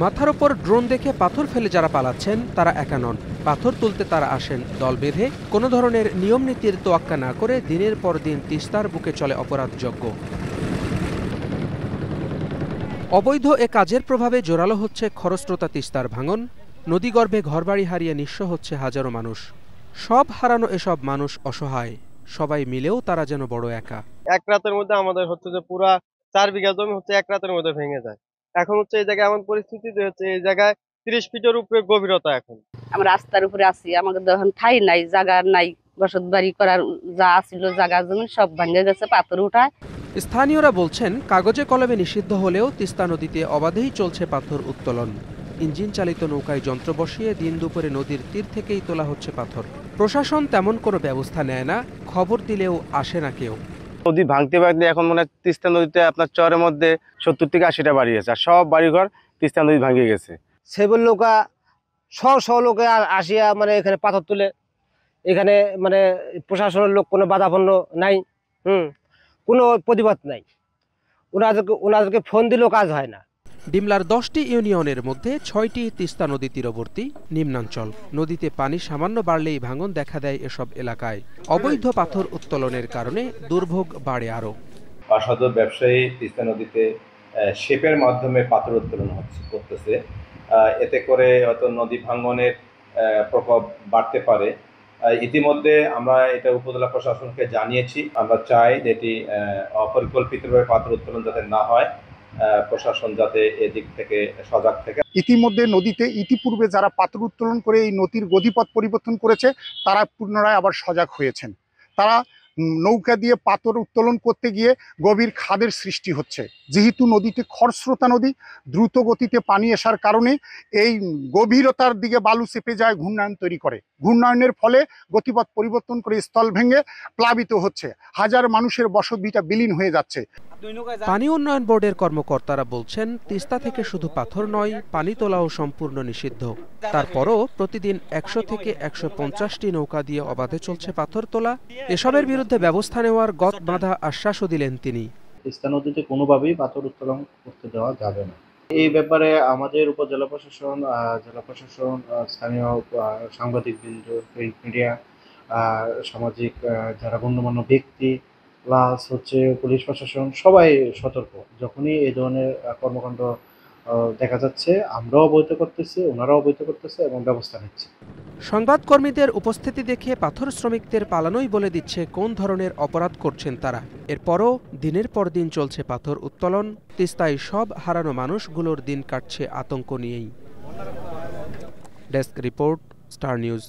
মাথার ওপর ড্রোন দেখে পাথর ফেলে যারা পালাচ্ছেন তারা একা নন। পাথর তুলতে তারা আসেন দল বেঁধে, কোনো ধরনের নিয়ম নীতির তোয়াক্কা না করে। দিনের পর দিন তিস্তার বুকে চলে অপরাধযজ্ঞ। অবৈধ এ কাজের প্রভাবে জোরালো হচ্ছে খরস্রোতা তিস্তার ভাঙন। নদীগর্ভে ঘরবাড়ি হারিয়ে নিঃস্ব হচ্ছে হাজারো মানুষ। সব হারানো এসব মানুষ অসহায়, সবাই মিলেও তারা যেন বড় একা। এক রাতের মধ্যে আমাদের হচ্ছে যে পুরা 4 বিঘা জমি হচ্ছে এক রাতের মধ্যে ভেঙে যায়। এখন হচ্ছে এই জায়গায় এমন পরিস্থিতি যে হচ্ছে এই জায়গায় 30 ফিটের উপরে গভীরতা। এখন আমরা রাস্তার উপরে আছি, আমাদের এখন ঠাই নাই, জায়গা নাই, বসত বাড়ি করার যা আছিল জায়গা জমি সব ভেঙে গেছে, পাথর উঠায়। স্থানীয়রা বলছেন, কাগজে কলমে নিষিদ্ধ হলেও তিস্তা নদীতে অবাধেই চলছে পাথর উত্তোলন। ইঞ্জিন চালিত নৌকায় যন্ত্র বসিয়ে দিন দুপুরে নদীর তীর থেকেই তোলা হচ্ছে পাথর। প্রশাসন তেমন কোনো ব্যবস্থা নেয় না, খবর দিলেও আসে না কেউ। নদী ভাঙতে ভাঙতে এখন মানে তিস্তা নদীতে আপনার চরের মধ্যে 70 থেকে 80টা বাড়ি আছে, আর সব বাড়িঘর তিস্তা নদী ভাঙিয়ে গেছে। সেবল লোকা শহ লোকে আসিয়া মানে এখানে পাথর তুলে, এখানে মানে প্রশাসনের লোক কোনো বাধাপন্ন নাই, কোনো প্রতিবাদ নাই। ওনাদেরকে ফোন দিলেও কাজ হয় না। ডিমলার 10টি ইউনিয়নের মধ্যে 6টি তিস্তা নদী তীরবর্তী নিম্নাঞ্চল। নদীতে পানি সামান্য বাড়লেই ভাঙন দেখা দেয় এসব এলাকায়। অবৈধ পাথর উত্তোলনের কারণে দুর্ভোগ বাড়ে আরও। অসাধু ব্যবসায়ী তিস্তা নদীতে শেপের মাধ্যমে পাথর উত্তোলন করতেছে। এতে করে হয়তো নদী ভাঙনের প্রকোপ বাড়তে পারে। ইতিমধ্যে আমরা এটা উপজেলা প্রশাসনকে জানিয়েছি। আমরা চাই যে এটি অপরিকল্পিতভাবে পাথর উত্তোলন যাতে না হয়, প্রশাসন যাতে এদিক থেকে সজাগ থাকে। ইতিমধ্যে নদীতে ইতিপূর্বে যারা পাথর উত্তোলন করে এই নদীর গতিপথ পরিবর্তন করেছে, তারা পুনরায় আবার সজাগ হয়েছেন। তারা নৌকা দিয়ে পাথর উত্তোলন করতে গিয়ে গভীর খাদের সৃষ্টি হচ্ছে। যেহেতু নদীতে খরস্রোতা নদী, দ্রুত গতিতে পানি আসার কারণে এই গভীরতার দিকে বালু চেপে যায়, ঘূর্ণায়ন তৈরি করে। ঘূর্ণায়নের ফলে গতিপথ পরিবর্তন করে স্থল ভেঙে প্লাবিত হচ্ছে, হাজার মানুষের বসতভিটা বিলীন হয়ে যাচ্ছে। পানি উন্নয়ন বোর্ডের কর্মকর্তারা বলছেন, তিস্তা থেকে শুধু পাথর নয়, পানি তোলাও সম্পূর্ণ নিষিদ্ধ। তারপরও প্রতিদিন 100 থেকে 150টি নৌকা দিয়ে অবাধে চলছে পাথর তোলা। এসবের বিরুদ্ধে ব্যবস্থা নেওয়ার গত বাঁধা আশ্বাসও দিলেন তিনি। তিস্তা নদীতে কোনোভাবেই পাথর উত্তোলন করতে দেওয়া যাবে না। এই ব্যাপারে আমাদের উপজেলা প্রশাসন, জেলা প্রশাসন, স্থানীয় সাংবাদিকবৃন্দ, প্রিন্ট মিডিয়া, সামাজিক যারা গণ্যমান্য ব্যক্তি, প্লাস হচ্ছে পুলিশ প্রশাসন, সবাই সতর্ক। যখনই এই ধরনের কর্মকাণ্ড দেখা যাচ্ছে, আমরাও অবহিত করতেছি, ওনারাও অবহিত করতেছে এবং ব্যবস্থা নিচ্ছে। সংবাদকর্মীদের উপস্থিতি দেখে পাথর শ্রমিকদের পালানোই বলে দিচ্ছে কোন ধরনের অপরাধ করছেন তারা। এরপরও দিনের পর দিন চলছে পাথর উত্তোলন। তিস্তায় সব হারানো মানুষগুলোর দিন কাটছে আতঙ্ক নিয়েই। Desk report, star news.